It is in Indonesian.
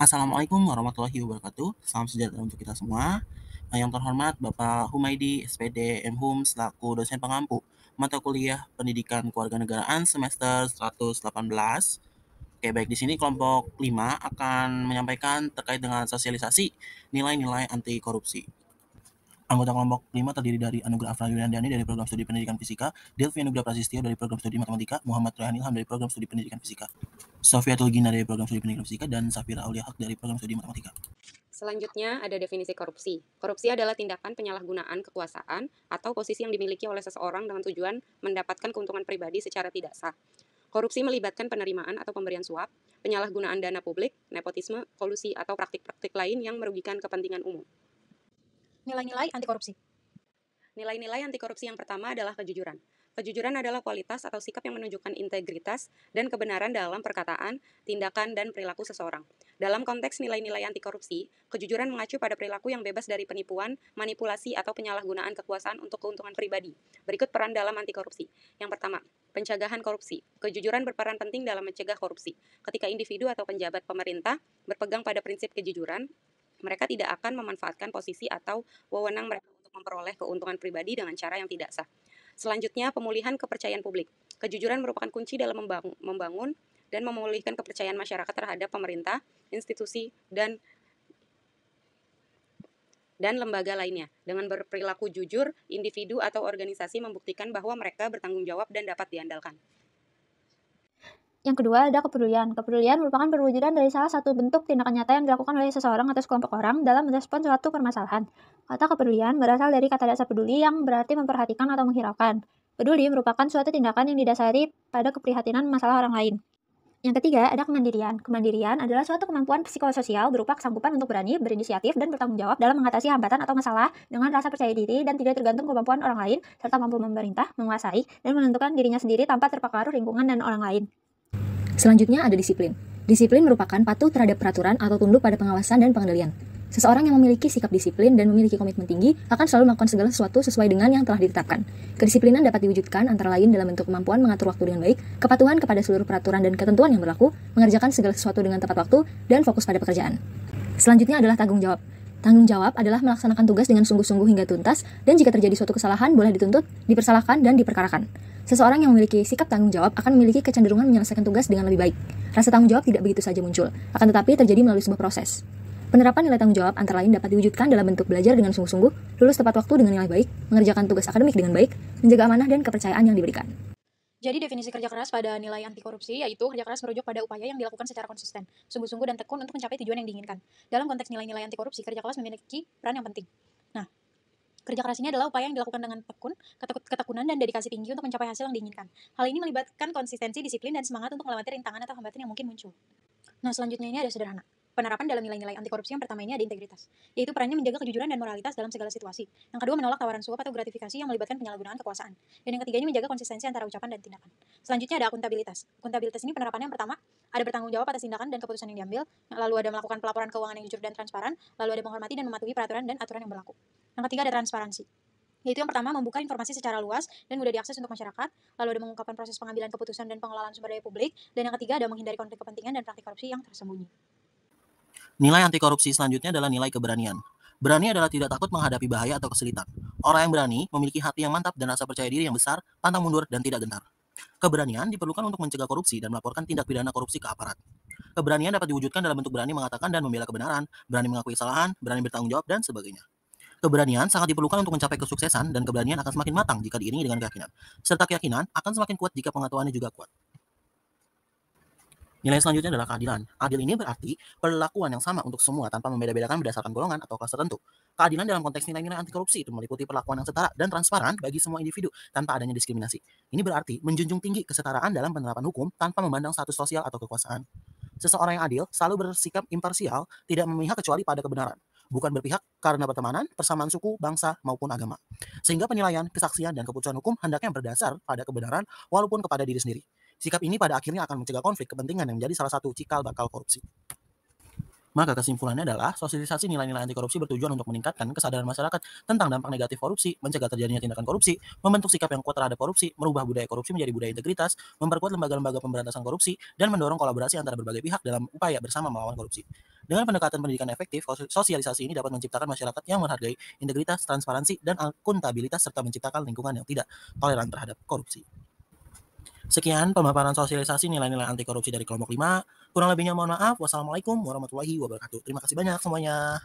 Assalamualaikum warahmatullahi wabarakatuh. Salam sejahtera untuk kita semua. Yang terhormat Bapak Humaydi, SPD, MHum, selaku dosen pengampu mata kuliah Pendidikan Kewarganegaraan semester 118. Oke, baik, di sini kelompok 5 akan menyampaikan terkait dengan sosialisasi nilai-nilai anti korupsi. Anggota kelompok 5 terdiri dari Anugrah Afra Yuliandani dari program studi pendidikan fisika, Delvi Anugrah Prasistio dari program studi matematika, Muhammad Rehan Ilham dari program studi pendidikan fisika, Sofia Tulgina dari program studi pendidikan fisika, dan Safira Aulia Haq dari program studi matematika. Selanjutnya ada definisi korupsi. Korupsi adalah tindakan penyalahgunaan kekuasaan atau posisi yang dimiliki oleh seseorang dengan tujuan mendapatkan keuntungan pribadi secara tidak sah. Korupsi melibatkan penerimaan atau pemberian suap, penyalahgunaan dana publik, nepotisme, kolusi, atau praktik-praktik lain yang merugikan kepentingan umum. Nilai-nilai anti korupsi. Nilai-nilai anti korupsi yang pertama adalah kejujuran. Kejujuran adalah kualitas atau sikap yang menunjukkan integritas dan kebenaran dalam perkataan, tindakan, dan perilaku seseorang. Dalam konteks nilai-nilai anti korupsi, kejujuran mengacu pada perilaku yang bebas dari penipuan, manipulasi, atau penyalahgunaan kekuasaan untuk keuntungan pribadi. Berikut peran dalam anti korupsi. Yang pertama, pencegahan korupsi. Kejujuran berperan penting dalam mencegah korupsi. Ketika individu atau penjabat pemerintah berpegang pada prinsip kejujuran, mereka tidak akan memanfaatkan posisi atau wewenang mereka untuk memperoleh keuntungan pribadi dengan cara yang tidak sah. Selanjutnya, pemulihan kepercayaan publik. Kejujuran merupakan kunci dalam membangun dan memulihkan kepercayaan masyarakat terhadap pemerintah, institusi, dan lembaga lainnya. Dengan berperilaku jujur, individu atau organisasi membuktikan bahwa mereka bertanggung jawab dan dapat diandalkan. Yang kedua ada kepedulian. Kepedulian merupakan perwujudan dari salah satu bentuk tindakan nyata yang dilakukan oleh seseorang atau sekelompok orang dalam merespons suatu permasalahan. Kata kepedulian berasal dari kata dasar peduli yang berarti memperhatikan atau menghiraukan. Peduli merupakan suatu tindakan yang didasari pada keprihatinan masalah orang lain. Yang ketiga ada kemandirian. Kemandirian adalah suatu kemampuan psikososial berupa kesanggupan untuk berani, berinisiatif, dan bertanggung jawab dalam mengatasi hambatan atau masalah dengan rasa percaya diri dan tidak tergantung kemampuan orang lain, serta mampu memerintah, menguasai, dan menentukan dirinya sendiri tanpa terpengaruh lingkungan dan orang lain. Selanjutnya ada disiplin. Disiplin merupakan patuh terhadap peraturan atau tunduk pada pengawasan dan pengendalian. Seseorang yang memiliki sikap disiplin dan memiliki komitmen tinggi akan selalu melakukan segala sesuatu sesuai dengan yang telah ditetapkan. Kedisiplinan dapat diwujudkan antara lain dalam bentuk kemampuan mengatur waktu dengan baik, kepatuhan kepada seluruh peraturan dan ketentuan yang berlaku, mengerjakan segala sesuatu dengan tepat waktu, dan fokus pada pekerjaan. Selanjutnya adalah tanggung jawab. Tanggung jawab adalah melaksanakan tugas dengan sungguh-sungguh hingga tuntas, dan jika terjadi suatu kesalahan boleh dituntut, dipersalahkan, dan diperkarakan. Seseorang yang memiliki sikap tanggung jawab akan memiliki kecenderungan menyelesaikan tugas dengan lebih baik. Rasa tanggung jawab tidak begitu saja muncul, akan tetapi terjadi melalui sebuah proses. Penerapan nilai tanggung jawab antara lain dapat diwujudkan dalam bentuk belajar dengan sungguh-sungguh, lulus tepat waktu dengan nilai baik, mengerjakan tugas akademik dengan baik, menjaga amanah dan kepercayaan yang diberikan. Jadi definisi kerja keras pada nilai anti korupsi yaitu kerja keras merujuk pada upaya yang dilakukan secara konsisten, sungguh-sungguh dan tekun untuk mencapai tujuan yang diinginkan. Dalam konteks nilai-nilai anti korupsi, kerja keras memiliki peran yang penting. Nah, kerja keras ini adalah upaya yang dilakukan dengan tekun, ketekunan, dan dedikasi tinggi untuk mencapai hasil yang diinginkan. Hal ini melibatkan konsistensi, disiplin, dan semangat untuk melewati rintangan atau hambatan yang mungkin muncul. Nah, selanjutnya ini ada sederhana. Penerapan dalam nilai-nilai anti korupsi yang pertama ini ada integritas, yaitu perannya menjaga kejujuran dan moralitas dalam segala situasi. Yang kedua menolak tawaran suap atau gratifikasi yang melibatkan penyalahgunaan kekuasaan. Dan yang ketiga ini menjaga konsistensi antara ucapan dan tindakan. Selanjutnya ada akuntabilitas. Akuntabilitas ini penerapannya yang pertama ada bertanggung jawab atas tindakan dan keputusan yang diambil, lalu ada melakukan pelaporan keuangan yang jujur dan transparan, lalu ada menghormati dan mematuhi peraturan dan aturan yang berlaku. Yang ketiga ada transparansi, yaitu yang pertama membuka informasi secara luas dan mudah diakses untuk masyarakat, lalu ada mengungkapkan proses pengambilan keputusan dan pengelolaan sumber daya publik, dan yang ketiga ada menghindari konflik kepentingan dan praktik korupsi yang tersembunyi. Nilai anti korupsi selanjutnya adalah nilai keberanian. Berani adalah tidak takut menghadapi bahaya atau kesulitan. Orang yang berani memiliki hati yang mantap dan rasa percaya diri yang besar, pantang mundur, dan tidak gentar. Keberanian diperlukan untuk mencegah korupsi dan melaporkan tindak pidana korupsi ke aparat. Keberanian dapat diwujudkan dalam bentuk berani mengatakan dan membela kebenaran, berani mengakui kesalahan, berani bertanggung jawab, dan sebagainya. Keberanian sangat diperlukan untuk mencapai kesuksesan, dan keberanian akan semakin matang jika diiringi dengan keyakinan. Serta keyakinan akan semakin kuat jika pengetahuannya juga kuat. Nilai selanjutnya adalah keadilan. Adil ini berarti perlakuan yang sama untuk semua tanpa membeda-bedakan berdasarkan golongan atau kelas tertentu. Keadilan dalam konteks nilai-nilai anti korupsi itu meliputi perlakuan yang setara dan transparan bagi semua individu tanpa adanya diskriminasi. Ini berarti menjunjung tinggi kesetaraan dalam penerapan hukum tanpa memandang status sosial atau kekuasaan. Seseorang yang adil selalu bersikap imparsial, tidak memihak kecuali pada kebenaran. Bukan berpihak karena pertemanan, persamaan suku, bangsa, maupun agama. Sehingga penilaian, kesaksian, dan keputusan hukum hendaknya berdasar pada kebenaran walaupun kepada diri sendiri. Sikap ini pada akhirnya akan mencegah konflik kepentingan yang menjadi salah satu cikal bakal korupsi. Maka kesimpulannya adalah sosialisasi nilai-nilai anti korupsi bertujuan untuk meningkatkan kesadaran masyarakat tentang dampak negatif korupsi, mencegah terjadinya tindakan korupsi, membentuk sikap yang kuat terhadap korupsi, merubah budaya korupsi menjadi budaya integritas, memperkuat lembaga-lembaga pemberantasan korupsi, dan mendorong kolaborasi antara berbagai pihak dalam upaya bersama melawan korupsi. Dengan pendekatan pendidikan efektif, sosialisasi ini dapat menciptakan masyarakat yang menghargai integritas, transparansi, dan akuntabilitas serta menciptakan lingkungan yang tidak toleran terhadap korupsi. Sekian pemaparan sosialisasi nilai-nilai anti korupsi dari kelompok 5. Kurang lebihnya mohon maaf. Wassalamualaikum warahmatullahi wabarakatuh. Terima kasih banyak semuanya.